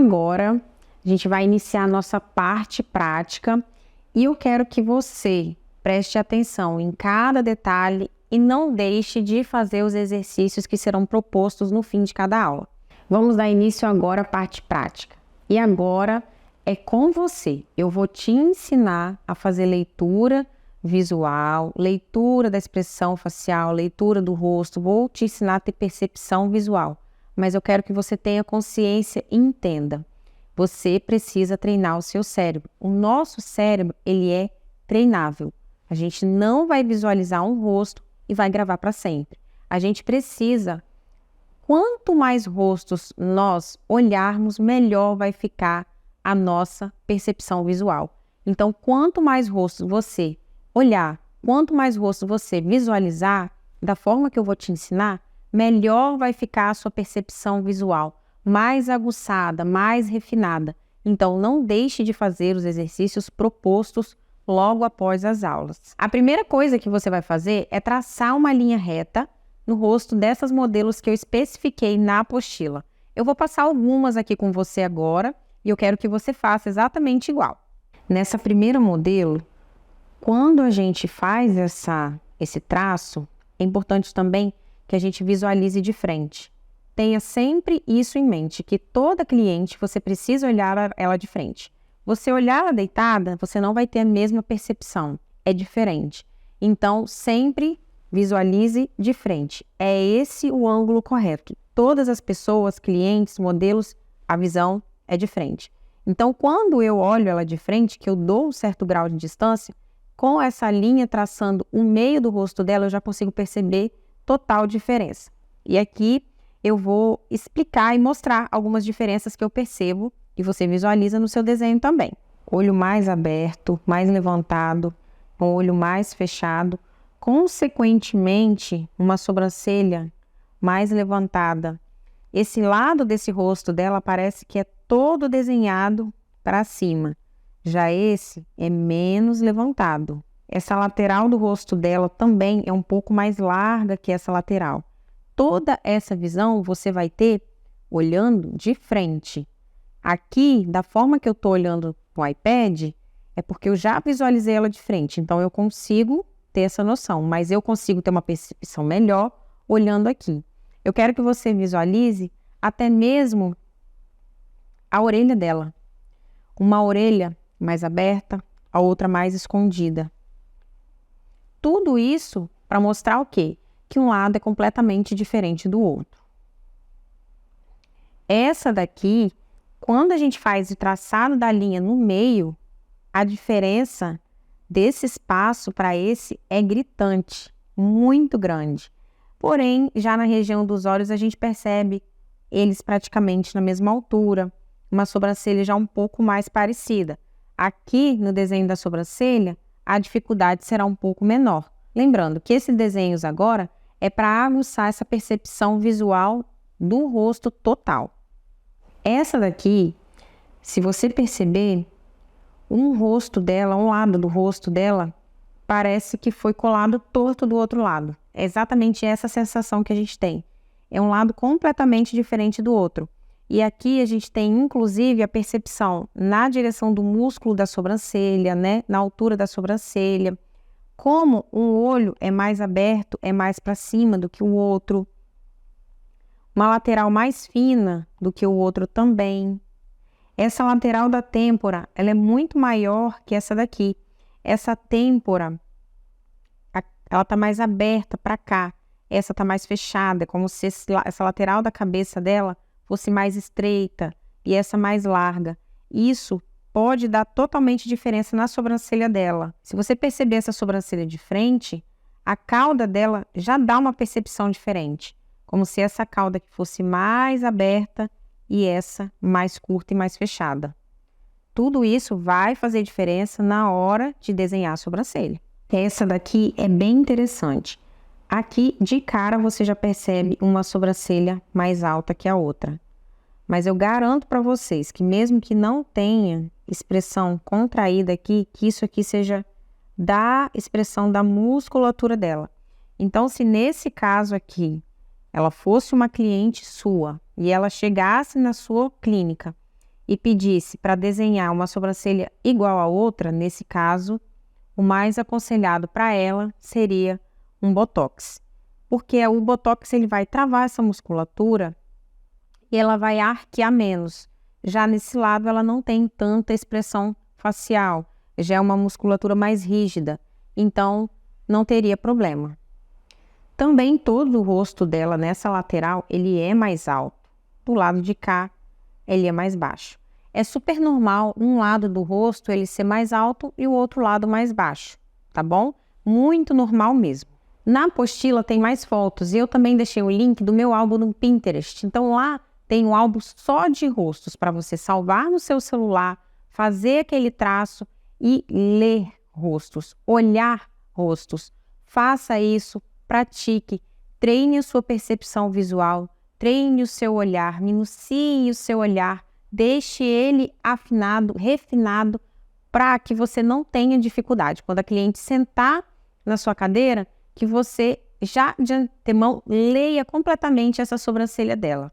Agora, a gente vai iniciar a nossa parte prática e eu quero que você preste atenção em cada detalhe e não deixe de fazer os exercícios que serão propostos no fim de cada aula. Vamos dar início agora à parte prática. E agora é com você. Eu vou te ensinar a fazer leitura visual, leitura da expressão facial, leitura do rosto. Vou te ensinar a ter percepção visual. Mas eu quero que você tenha consciência e entenda. Você precisa treinar o seu cérebro. O nosso cérebro, ele é treinável. A gente não vai visualizar um rosto e vai gravar para sempre. A gente precisa, quanto mais rostos nós olharmos, melhor vai ficar a nossa percepção visual. Então, quanto mais rostos você olhar, quanto mais rostos você visualizar, da forma que eu vou te ensinar, melhor vai ficar a sua percepção visual, mais aguçada, mais refinada. Então, não deixe de fazer os exercícios propostos logo após as aulas. A primeira coisa que você vai fazer é traçar uma linha reta no rosto dessas modelos que eu especifiquei na apostila. Eu vou passar algumas aqui com você agora e eu quero que você faça exatamente igual. Nessa primeira modelo, quando a gente faz esse traço, é importante também que a gente visualize de frente. Tenha sempre isso em mente, que toda cliente você precisa olhar ela de frente. Você olhar ela deitada, você não vai ter a mesma percepção, é diferente. Então, sempre visualize de frente. É esse o ângulo correto. Todas as pessoas, clientes, modelos, a visão é de frente. Então, quando eu olho ela de frente, que eu dou um certo grau de distância, com essa linha traçando o meio do rosto dela, eu já consigo perceber total diferença. E aqui eu vou explicar e mostrar algumas diferenças que eu percebo e você visualiza no seu desenho também. Olho mais aberto, mais levantado, um olho mais fechado, consequentemente uma sobrancelha mais levantada. Esse lado desse rosto dela parece que é todo desenhado para cima. Já esse é menos levantado. Essa lateral do rosto dela também é um pouco mais larga que essa lateral. Toda essa visão você vai ter olhando de frente. Aqui, da forma que eu estou olhando no iPad, é porque eu já visualizei ela de frente. Então, eu consigo ter essa noção, mas eu consigo ter uma percepção melhor olhando aqui. Eu quero que você visualize até mesmo a orelha dela. Uma orelha mais aberta, a outra mais escondida. Tudo isso para mostrar o quê? Que um lado é completamente diferente do outro. Essa daqui, quando a gente faz o traçado da linha no meio, a diferença desse espaço para esse é gritante, muito grande. Porém, já na região dos olhos a gente percebe eles praticamente na mesma altura, uma sobrancelha já um pouco mais parecida. Aqui no desenho da sobrancelha, a dificuldade será um pouco menor. Lembrando que esses desenhos agora é para aguçar essa percepção visual do rosto total. Essa daqui, se você perceber, um rosto dela, um lado do rosto dela, parece que foi colado torto do outro lado. É exatamente essa sensação que a gente tem. É um lado completamente diferente do outro. E aqui a gente tem, inclusive, a percepção na direção do músculo da sobrancelha, né? Na altura da sobrancelha. Como um olho é mais aberto, é mais para cima do que o outro. Uma lateral mais fina do que o outro também. Essa lateral da têmpora, ela é muito maior que essa daqui. Essa têmpora, ela está mais aberta para cá. Essa está mais fechada, como se essa lateral da cabeça dela fosse mais estreita e essa mais larga. Isso pode dar totalmente diferença na sobrancelha dela. Se você perceber essa sobrancelha de frente, a cauda dela já dá uma percepção diferente. Como se essa cauda aqui fosse mais aberta e essa mais curta e mais fechada. Tudo isso vai fazer diferença na hora de desenhar a sobrancelha. Essa daqui é bem interessante. Aqui, de cara, você já percebe uma sobrancelha mais alta que a outra. Mas eu garanto para vocês que mesmo que não tenha expressão contraída aqui, que isso aqui seja da expressão da musculatura dela. Então, se nesse caso aqui, ela fosse uma cliente sua e ela chegasse na sua clínica e pedisse para desenhar uma sobrancelha igual a outra, nesse caso, o mais aconselhado para ela seria um botox. Porque o botox ele vai travar essa musculatura e ela vai arquear menos. Já nesse lado ela não tem tanta expressão facial, já é uma musculatura mais rígida, então não teria problema. Também todo o rosto dela nessa lateral ele é mais alto, do lado de cá ele é mais baixo. É super normal um lado do rosto ele ser mais alto e o outro lado mais baixo, tá bom? Muito normal mesmo. Na apostila tem mais fotos e eu também deixei o link do meu álbum no Pinterest. Então lá tem um álbum só de rostos para você salvar no seu celular, fazer aquele traço e ler rostos, olhar rostos. Faça isso, pratique, treine a sua percepção visual, treine o seu olhar, minucie o seu olhar, deixe ele afinado, refinado, para que você não tenha dificuldade. Quando a cliente sentar na sua cadeira, que você já de antemão leia completamente essa sobrancelha dela.